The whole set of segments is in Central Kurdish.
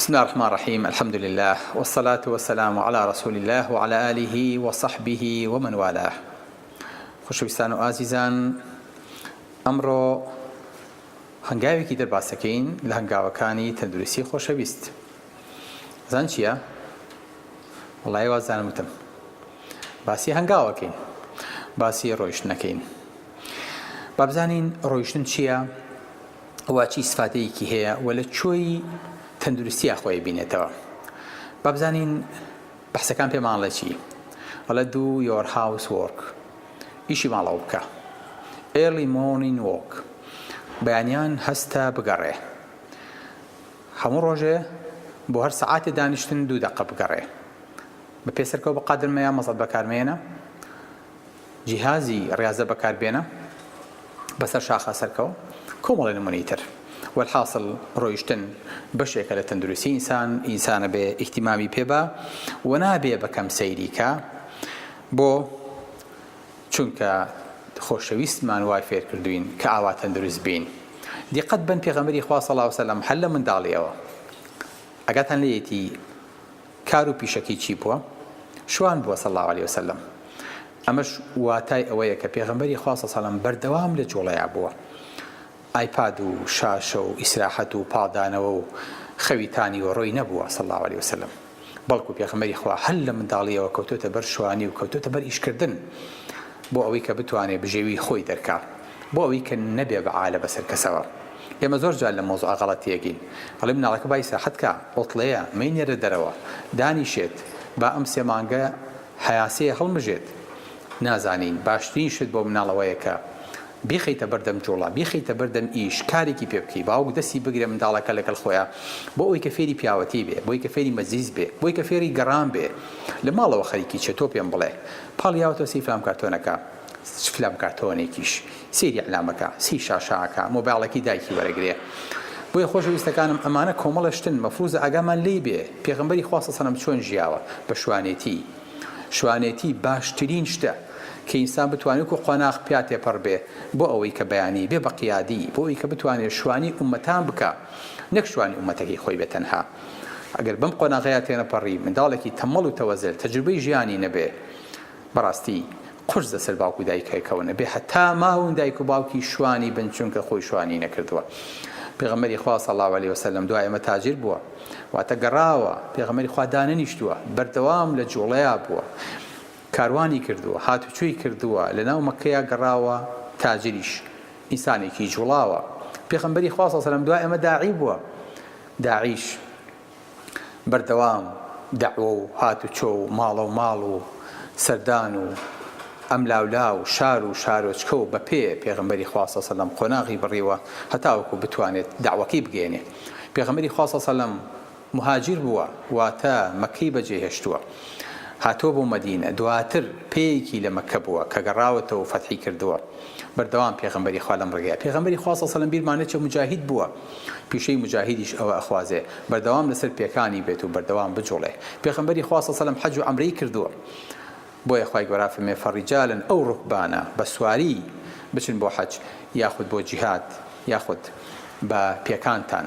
بسم الله الرحمن الرحيم. الحمد لله والصلاة والسلام على رسول الله وعلى آله وصحبه ومن والاه. خۆشەویستان و ئازیزان، ئەمڕۆ هەنگاوێکی دەرباسەکەین لە هەنگاوەکانی تەندروستی خۆشەویست. زان چییە؟ وەڵای وازانم وتم باسی هەنگاوەکەین، باسی ڕۆیشتنەکەین. با بزانین ڕۆیشتن چییە، وا چی سفاتەیەکی هەیە و لە کوێی تەندروستیە خۆی بینێتەوە. با بزانین بەحسەکان پێمان لە چی؟ وەڵە do your housework، ئیشی ماڵەوە بکە. early morning walk، بەیانیان هەستە بگەڕێ. هەموو ڕۆژێ بۆ هەر سەعاتێ دانیشتن 2 دقە بگەڕێ. بە پێسەرکەوە بەقادرمەیە مەزەت بەکارمێنە، جیهازی ڕاضە بەکاربێنە، بەسەر شاخە سەرکەوە، کۆمەڵی نمونەی تر. والحاصل ڕۆیشتن بەشێکە لە تەندروستی ئینسانە بێ ئیحتیمامی پێبا و نابێ بەکەم سەیریکە، بۆ چونکە خۆشەویستمان وای فێر کردوین کە ئاوا تەندروست بین. دیقەت بن پێغەمبەری خوا صلی الله علیه و سلم هەر لە منداڵیەوە ئەگاتان لێیەتی کار و پیشەکەی چی بووە؟ شوان بووە صلی الله علیه و سلم. ئەمەش واتای ئەوەیە کە پێغەمبەری خوا صلی الله علیه و سلم بەردەوام لە جوڵەیە بووە. ئایپاد و شاشە و ئیسراحەت و پاڵدانەوە و خەویتانی و ڕۆی نەبووە صلی الله علیه و سلم. بەڵکو پێغەمبەری خوا هەر لە منداڵیەوە کەوتۆتە بەر شوانی و کەوتۆتە بەر ئیشکردن، بۆ ئەوەی کە بتوانێت بژێوی خۆی دەرکات، بۆ ئەوەی کە نەبێ بەعالە بەسەر کەسەوە. ئێمە زۆر جار لە مۆزوع غەڵەتیەکەین، ئەڵێ مناڵەکە با ئیسراحەت کە ئۆتڵەیە مەینێرە دەرەوە دانیشێت با ئەم 3 مانگە حیاسەیە هەڵمژێت. نازانین باشترین شت بۆ مناڵەوەیە کە بیخەیتە بەردەم جوڵا، بیخەیتە بەردەم ئیش، کارێکی پێ بکەی، باوک دەستی بگرێ منداڵەکە لەگەڵ خۆیان، بۆ ئەوەی کە فێری پیاوەتی بێ، بۆی کە فێری مەزیز بێ، بۆی کە فێری گەڕان بێ. لە ماڵەوە خەریکی چێ تۆ پێم بڵێ پاڵیاوتە سی فلام کارتۆنەکە، فلام کارتۆنێکیش، سێری ئەعلامەکە، سی شاشاکە، مۆبایڵێکی دایکی وەرەگرێ. بۆیە خۆشەویستەکانم ئەمانە کۆمەڵە شتن مەفروزە ئاگامان لێی بێ. پێغەمبەری خوا صلی الله علیه و سلم چۆن ژیاوە؟ بە شوانێتی. شوانێتی باشترین شتە کە ئینسان بتوانێت و قۆناغ پیا تێپەڕ بێ، بۆ ئەوەی کە بەیانی بێ بە قیادی، بۆ ئەوەی کە بتوانێت شوانی ئومەتان بکە، نەک شوانی ئومەتەکەی خۆی بێ تەنها. ئەگەر بەم قۆناغەیە تێنەپەڕی منداڵێکی تەمەڵ و تەوەزل تەجروبەی ژیانی نەبێ، بەڕاستی قورس دەسەر باوک و دایکەکەوە نەبێ، هەتا ماون دایک و باوکی شوانی بن چونکە خۆی شوانی نەکردووە. پێغەمبەری خوا صلی الله علیه و سلم دوای ئەمە تاجر بووە، واتە گەڕاوە. پێغەمبەری خوا دانەنیشتووە، بەردەوام لە جوڵەیە بووە، کاروانی کردووە، هاتوچۆی کردووە، لە ناو مەککەیە گەڕاوە تاجریش، ئینسانێکی جوڵاوە. پێغەمبەری خوا صلی الله علیه و سلم دوای ئەمە داعی بووە، داعیش بەردەوام دەعوە و هاتوچۆ و ماڵە و ماڵ و سەردان و ئەم لاولا و شار و شارۆچکە و بەپێ پێغەمبەری خوا صلی الله علیه و سلم قۆناغی بڕیوە هەتاوەکو بتوانێت داوەکەی بگێنێ. پێغەمبەری خوا صلی الله علیه و سلم مهاجر بووە، واتە مەککەی بەجێهێشتووە، هاتۆ بۆ مەدینە، دواتر پێیەکی لە مەککە بووە کە گەڕاوەتەوە و فەتحی کردووە. بەردەوام پێغەمبەری خوا لەم ڕێگەیە. پێغەمبەری خوا صلی الله علیه و سلم بیرمانێت چە مجاهید بووە، پیشەی مجاهیدیش ئەوە ئەخوازێ بەردەوام لەسەر پێکانی بێت و بەردەوام بجوڵێ. پێغەمبەری خوا صلی الله علیه و سلم حەج و عومرەی کردووە، بۆیە خوای گەورە فەرمێ فەڕیجالن ئەو ڕوکبانە بە سواری بچن بۆ حەج یاخود بۆ جیهاد یاخود بە پێکانتان.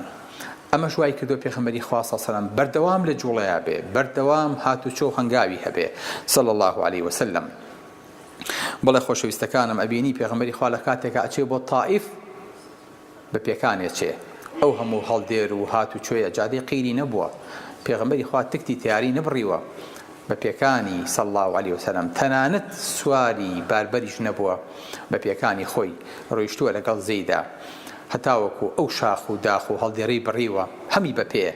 ئەمەش وای کردو پێغەمبەری خوا صلی الله علیه و سلم بەردەوام لە جوڵەیە بێ، بەردەوام هاتوچۆ هەنگاوی هەبێ صلی الله علیه و سلم. بەڵێ خۆشەویستەکانم ئەبینی پێغەمبەری خوا لە کاتێکە ئەچێ بۆ تائیف بە پێکانێ چێ، ئەو هەموو هەڵدێر و هاتوچۆیە جادەی قیری نەبووە. پێغەمبەری خوا تکتی تیاری نەبڕیوە بە پێکانی صلی الله علیه و سلم، تەنانەت سواری باربەریش نەبووە، بە پێکانی خۆی ڕۆیشتووە لەگەڵ زەیدا، هەتاوەکو ئەو شاخ و داخ و هەڵدێرەی بڕیوە هەمی بەپێ.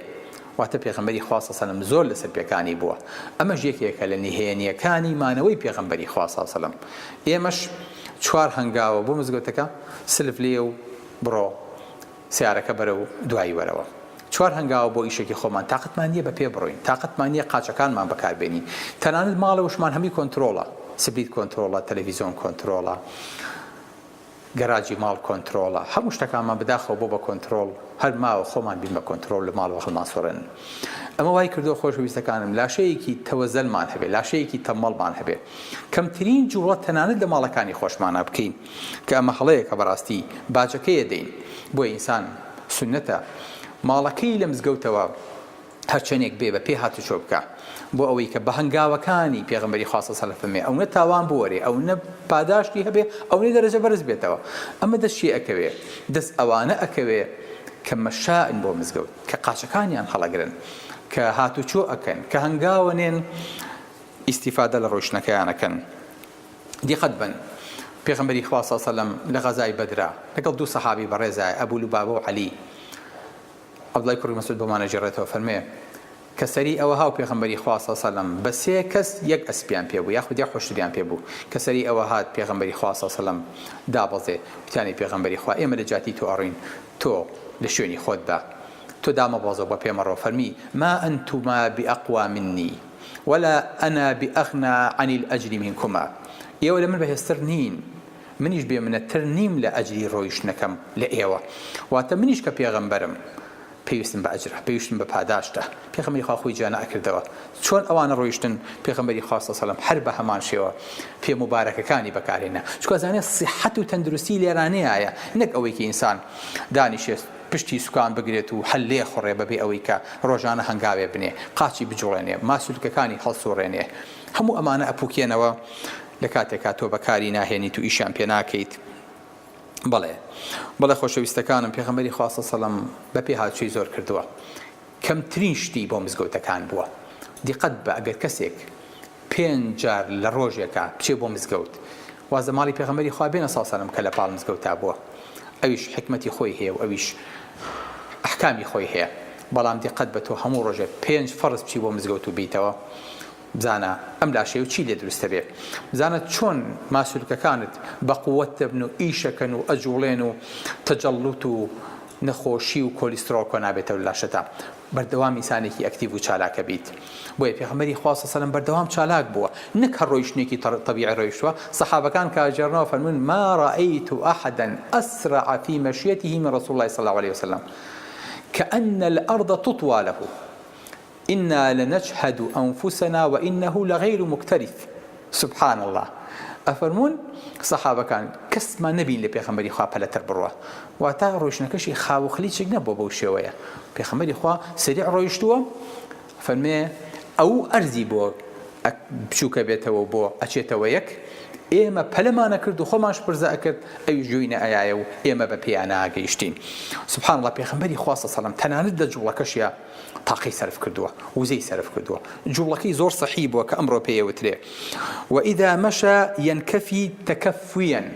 واتە پێغەمبەری خوا صلی الله علیه و سلم زۆر لەسەر پێکانی بووە. ئەمەش یەکێکە لە نهێنیەکانی مانەوەی پێغەمبەری خوا صلی الله علیه و سلم. ئێمەش 4 هەنگاوە بۆ مزگەوتەکە سلف لێ و بڕۆ سیارەکە بەرە و دوایی وەرەوە. 4 هەنگاوە بۆ ئیشێکی خۆمان، تاقتمان نییە بەپێ بڕۆین، تاقتمان نییە قاچەکانمان بەکاربێنین. تەنانەت ماڵەوەشمان هەمی کۆنتڕۆڵە، سپید کۆنتڕۆڵە، تەلەڤیزۆن کۆنتڕۆڵە، گەراجی ماڵ کۆنتڕۆڵە، هەموو شتەکانمان بەداخەوە بۆ بە کۆنتڕۆڵ، هەر ماوە خۆمان بین بە کۆنتڕۆڵ لە ماڵەوە هەڵماسوڕن. ئەمە وای کردووە خۆشەویستەکانم لاشەیەکی تەوەزەلمان هەبێ، لاشەیەکی تەمەڵمان هەبێ، کەمترین جوڵە تەنانەت لە ماڵەکانی خۆشمانە بکەین، کە ئەمە هەڵەیە کە بەڕاستی باجەکەیە دەین. بۆ ئینسان سنەتە ماڵەکەی لە مزگەوتەوە هەرچەندێک بێ بە پێ هاتوچۆ بکە بۆ ئەوەی کە بە هەنگاوەکانی پێغەمبەری خوا صلی الله علیه و سلم ئەو نە تاوان بوەرێ ئەو نە پاداشتی هەبێ ئەو نە دەرەجە بەرز بێتەوە ئەمە دەست ئەکەوێ دەست ئەوانە ئەکەوێ کە مەشائن بۆ مزگەوت کە قاچەکانیان هەڵەگرن کە هاتوچۆ ئەکەن کە هەنگاوەنێن ئیستیفادە لە ڕۆیشتنەکەیانەکەن دیقەت بن پێغەمبەری خوا صلی الله علیه و سلم لە غەزای بەدرا لەگەڵ دوو سەحابی بەڕێزای ئەبو لوبابە و عەلی عەبدوڵای کوڕی مەسعود بۆمانە جێڕێتەوە فەرمێ کە سەری ئەوە هاو پێغەمبەری خوا صلی الله علیه و سلم بە سێ کەس یەک ئەسپیان پێ بوو یاخود یەک خۆشتریان پێ بوو کە سەری ئەوە هات پێغەمبەری خوا صلی الله علیه و سلم دابەزێ وتیانی پێغەمبەری خوا ئێمە لە جاتی تۆ ئەڕین تۆ لە شوێنی خۆت بە تۆ دامەبەزەوە بە پێمەڕۆ فەرمی ما ئەنتوما بئەقوا منی ولا أنا بأغنى عن الأجر منكما ئێوە لە من بەهێزتر نین منیش بێمنەتر نیم لە ئەجری ڕۆیشتنەکەم لە ئێوە واتە منیش کە پێغەمبەرم پێویستم بە ئەجرە پێویستم بە پاداشتە پێغەمبەری خوا خۆی جا نەکردەوە چۆن ئەوانە ڕۆیشتن پێغەمبەری خوا صلی الله علیه و سلم هەر بە هەمان شێوە پێ مبارەکەکانی بەکارهێنا چونکە زانێ سیحەت و تەندروستی لێرانەیە نەک ئەوەی کە ئینسان دانیشێت پشتی سوکان بگرێت و هەل لێ خوڕێ بەبێ ئەوەی کە ڕۆژانە هەنگاوێ بنێ قاچی بجوڵێنێ ماسوولکەکانی هەڵسوڕێنێ هەموو ئەمانە ئەپوکێنەوە لە کاتێکا تۆ بەکاری ناهێنیت و ئیشیان پێ ناکەیت بەڵێ خۆشەویستەکانم پێغەمبەری خوا صلی الله علیه و سلم بە پێ هاتووی زۆر کردووە کەمترین شتی بۆ مزگەوتەکان بووە دیقەت بە ئەگەر کەسێک 5 جار لە ڕۆژێکە بچێ بۆ مزگەوت وازە ماڵی پێغەمبەری خوا بێنە صلی الله علیه و سلم کە لە پاڵ مزگەوتا بووە ئەویش حکمەتی خۆی هەیە و ئەویش ئەحکامی خۆی هەیە بەڵام دیقەت بە تۆ هەموو ڕۆژێ 5 فەرز بچی بۆ مزگەوت و بیتەوە بزانە ئەم لاشەیە و چی لێ دروستە بێ بزانە چۆن ماسوولکەکانت بە قووەت دەبن و ئیشەکەن و ئەجوڵێن و تەجەڵوت و نەخۆشی و کۆلیسترۆڵ کۆ نابێتەوە لاشەتە بەردەوام ئینسانێکی ئەکتیڤ و چالاکە بیت بۆیە پێغەمبەری خوا صلی الله علیه و سلم بەردەوام چالاک بووە نەک هەر ڕۆیشتنێکی طبیعی ڕۆیشتووە سەحابەکان کاژێڕنەوە فەرموون ما رأيت أحدا أسرع في مشيته من رسول الله صلى الله عليه وسلم كأن الأرض تطوى له إنا لنجهد أنفسنا وإنه لغير مكترث سبحان الله أفرمون صحابة كان كسما نبي اللي بيغمبري خواه بلتر بروا واتا روشنكشي خاو خليتشك نبو بوشيوية بيغمبري خواه سريع رويشتوا فرمي أو أرزي بو بشوكا بيتوا بو أشيتوا يك ئێمە پەلەمانە کرد و خۆمانش پرزە کرد ئەوی ژووینە ئەیایە و ئێمە بە پێیانە ئاگەیشتین سبحان الله پێغەمبەری خوا صلی الله علیه و سلم تەنانەت لە جوڵەکەشیە تاقی سەرف کردووە وزەی سەرف کردووە جوڵەکەی زۆر سەحی بووە کە ئەمڕۆ پێیەوترێ وإذا مشى ينكفي تكفيا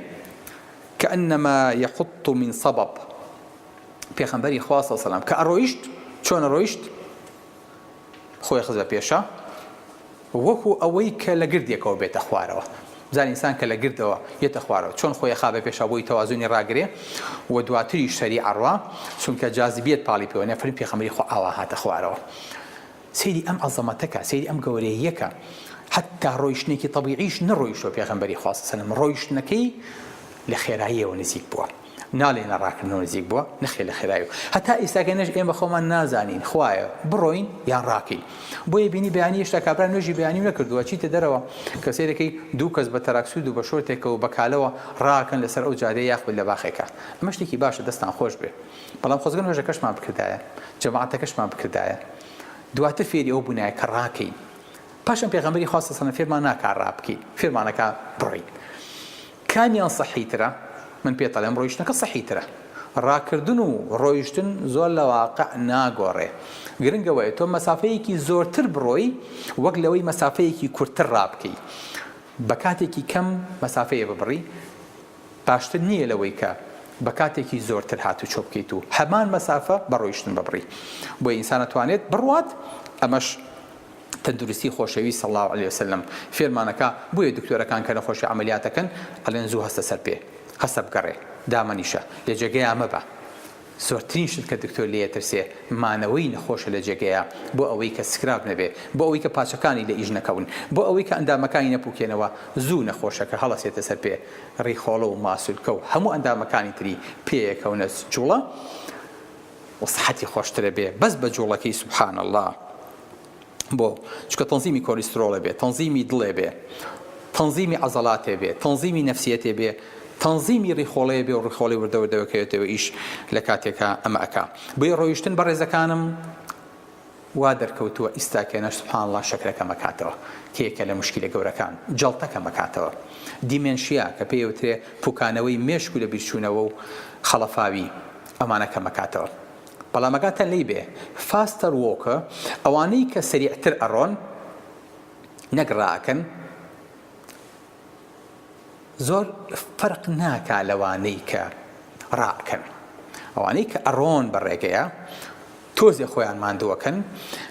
كأنما يحط من صبب پێغەمبەری خوا صلی الله علیه و سلم کە ئەڕۆیشت چۆن ئەڕۆیشت خۆی خزە پێشە وەکو ئەوەی کە لە گردێکەوە بێتە خوارەوە بزان ئینسان کە لە گردەوە یێتە خوارەوە چۆن خۆی خابە پێشە بۆی تەوازونی ڕاگرێ و دواتری شەری ئەڕوا چونکە جاذبیەت پاڵی پێوە فەرمی پێغەمبەری خوا ئاوا هاتە خوارەوە سەیری ئەم عەزەمەتەکە سەیری ئەم گەورەیەکە حتا ڕۆیشتنێکی طەبیعیش نەڕۆیشتووە پێغەمبەری خوا صلی الله علیه و سلم ڕۆیشتنەکەی لە خێراییەوە نزیک بووە ناڵێنە ڕاکردنەوە نزیک بووە نەخێ لە خێراییەوە هەتا ئێستاکەنەش ئێمە خۆمان نازانین خوایە بڕۆین یان ڕاکەین بۆیە بینی بەیانی هێشتا کابرا نوێژی بەیانی نەکردووە چیتە دەرەوە کە سەیرەکەی دوو کەس بە تەراکسود و بە شۆرتێکەوە و بەکالەوە ڕاکەن لەسەر ئەو جادەیە یاخود لە باخێکە ئەمە شتێکی باشە دەستان خۆش بێ بەڵام خۆزگە نوێژەکەشمان بکردایە جەماعەتەکەشمان بکردایە دواتر فێری ئەو بوونایە کە ڕاکەین پاشان پێغەمبەری خوا صلی الله علیه و سلم فێرمان ناکا ڕابکەین فێرمانەکە بڕۆین کامیان سەحیترە من پێ دەڵێم ڕۆیشتنەکە سەحیترە ڕاکردن و ڕۆیشتن زۆر لە واقع ناگۆڕێ گرنگەوەیە تۆ مەسافەیەکی زۆرتر بڕۆی وەک لەوەی مەسافەیەکی کورتتر ڕابکەی بە کاتێکی کەم مەسافەیە ببڕی باشتر نییە لەوەی کە بە کاتێکی زۆرتر هاتوچۆ بکەیت و هەمان مەسافە بە ڕۆیشتن ببڕی بۆی ئینسان ئەتوانێت بڕوات ئەمەش تەندروستی خۆشەوی صلی الله علیه وسلم فێرمانەکە بۆیە دکتۆرەکان کە نەخۆشی عەمەلیاتەکەن ئەڵێن زوو هەستە سەر پێ هەستە بگەڕێ دامەنیشە لە جێگەی ئەمە بە زۆرترین شت کە دکتۆر لێ ترسێ مانەوەی نەخۆشە لە جێگەیە بۆ ئەوەی کە سکراب نەبێ بۆ ئەوەی کە پاچەکانی لە ئیش نەکەون بۆ ئەوەی کە ئەندامەکانی نەپوکێنەوە زوو نەخۆشەکە هەڵەسێتە سەر پێ ڕیخۆڵە و ماسوولکە و هەموو ئەندامەکانی تری پێیەکەونە جوڵە و سەحەتی خۆشترە بێ بەس بە جوڵەکەی سبحان الله بۆ چکە تەنزیمی کۆلیسترۆڵە بێ تەنزیمی دڵێ بێ تەنزیمی عەزەڵاتێ بێ تەنزیمی نەفسیەتێ بێ تەنزیمی ڕیخۆڵەیە بێ و ڕیخۆڵی وردەوردەوەکەوێتەوە ئیش لە کاتێکە ئەمە ئەکا بۆیە ڕۆیشتن بە ڕێزەکانم وا دەرکەوتووە ئیستاکێنە سوبحان الله شەکرەکە مەکاتەوە کێکە لە مشکلە گەورەکان جەڵتەکە مەکاتەوە دیمێنشیا کە پێوترێ پوکانەوەی مێشک و لە بیرچوونەوە و خەڵەفاوی ئەمانەکە مەکاتەوە بەڵام ئەگاتە لێی بێ فاستەر وۆکە ئەوانەی کە سەریعتر ئەڕۆن نەک ڕاکەن زۆر فەرق ناکا لەوانەی کە ڕاکەن ئەوانەی کە ئەڕۆن بەڕێگەیە تۆزێ خۆیان ماندووەکەن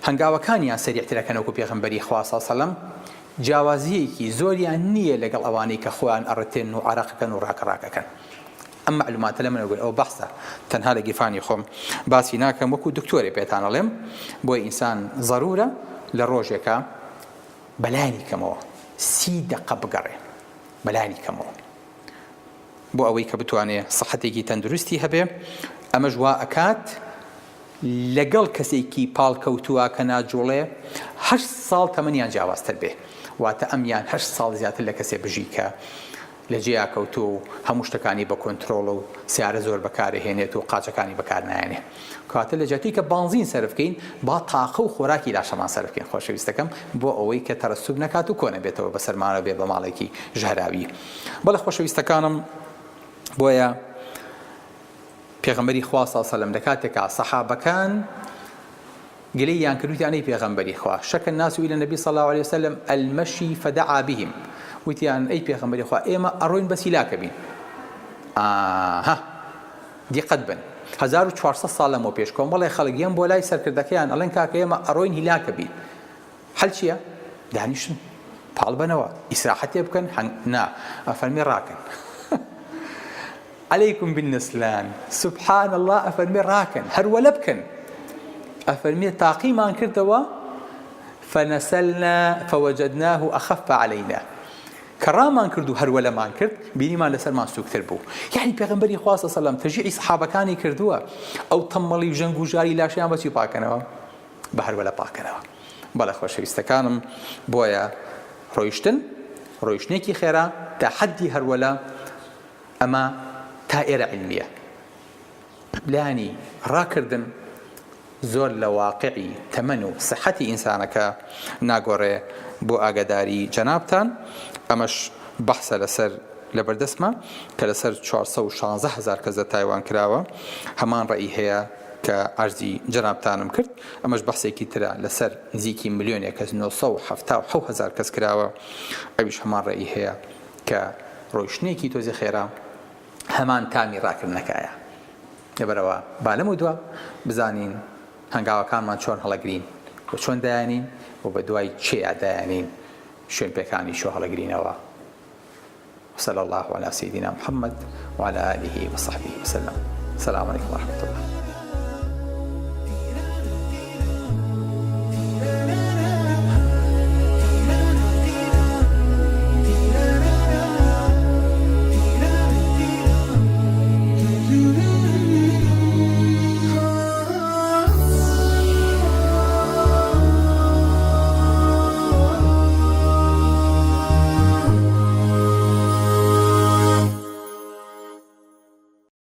هەنگاوەکانیان سەریعترەکەن وەکو پێغەمبەری خوا صلی الله علیه و سلم جیاوازیەکی زۆریان نییە لەگەڵ ئەوانەی کە خۆیان ئەڕەتێن و عەرەقەکەن و ڕاکەڕاکەکەن ئەم معلوماتە لە منەوە ئەو بەحسە تەنها لە گیرفانی خۆم باسی ناکەم وەکو دکتۆرێ پێتان ئەڵێم بۆی ئینسان ضرورە لە ڕۆژێکە بەلایانی کەمەوە 30 دقە بگەڕێ بەلایانی کەمەوە بۆ ئەوەی کە بتوانێ سەحەتێکی تەندروستی هەبێ ئەمەش وا ئەکات لەگەڵ کەسێکی پاڵکەوتووە کە ناجوڵێ 8 ساڵ تەمەنیان جیاوازتر بێ واتە ئەمیان 8 ساڵ زیاتر لە کەسێ بژی کە لە جێیا کەوتو و هەموو شتەکانی بە کۆنتترۆڵ و سیارە زۆر بەکارهێنێت و قاچەکانی بەکار نایێنێ کاتە لە جاتی کە بانزین سەرف بکەین با تاقە و خۆراکی لاشەمان سەرف بکەین خۆشەویستەکەم بۆ ئەوەی کە تەرەسوب نەکات و کۆنە بێتەوە بە سەرمانە بێت بە ماڵێکی ژەهراوی بەڵێ خۆشەویستەکانم بۆیە پێغەمبەری خوا صلی الله علیه و سلم لە کاتێکا سەحابەکان گلەییان کردوتیانەی پێغەمبەری خوا شەکە الناس إلى النبي صلى الله عليه وسلم المشي فدعا بهم وتیان ئەی پێغەمبەری خوا ئێمە ئەڕۆین بەس هیلاکە بین دیقەت بن 1400 ساڵ لەمەوە پێش کۆمەڵی خەڵک یەن بۆ لای سەرکردەکەیان ئەڵێن کاکە ئێمە ئەڕۆین هیلاکە بین حەل چییە؟ دانیشن پاڵ بنەوە ئیسراحەتێ بکەن نا ئەفەرمی ڕاکەن عليكم بالنسلان سبحان الله أفرمي راكن هرولة بكن أفرمي تاقي ما انكرتوا فنسلنا فوجدناه أخف علينا كرام انكردو هرولة ما انكرت بيني ما لسر ما سوق تربو يعني بيغمبري خواه صلى الله عليه وسلم تجيعي صحابة كاني كردوا أو تملي وجنقو جاري لا شيء بس يباكنوا بهرولة باكنوا بلا خوش يستكانم بويا رويشتنيكي خيرا تحدي هرولة أما تائرة علمية لاني راكردن زۆر لە واقعی تەمەن و صحەتی ئینسانەکە ناگۆڕێ بۆ ئاگاداری جەنابتان ئەمەش بەحسە لەسەر لەبەردەستمە کە لەسەر 416,000 کەس تایوان کراوە هەمان ڕێی هەیە کە ئەرزی جەنابتانم کرد ئەمەش بەحسێکی ترە لەسەر نزیکی ملیۆنێک کەس 977,000 کەس کراوە ئەویش هەمان ڕێی هەیە کە ڕۆیشتنێکی تۆزی خێرا هەمان تامی ڕاکردنەکەیە لەبەرەوە با لەم دووە بزانین هەنگاوەکانمان چۆن هەڵەگرین و چۆن دایانین و بە دوای چێیا دایانین شوێن پێکانی شۆ هەڵەگرینەوە صلى الله على سيدنا محمد وعلى آله وصحبه وسلم السلام عليكم ورحمة الله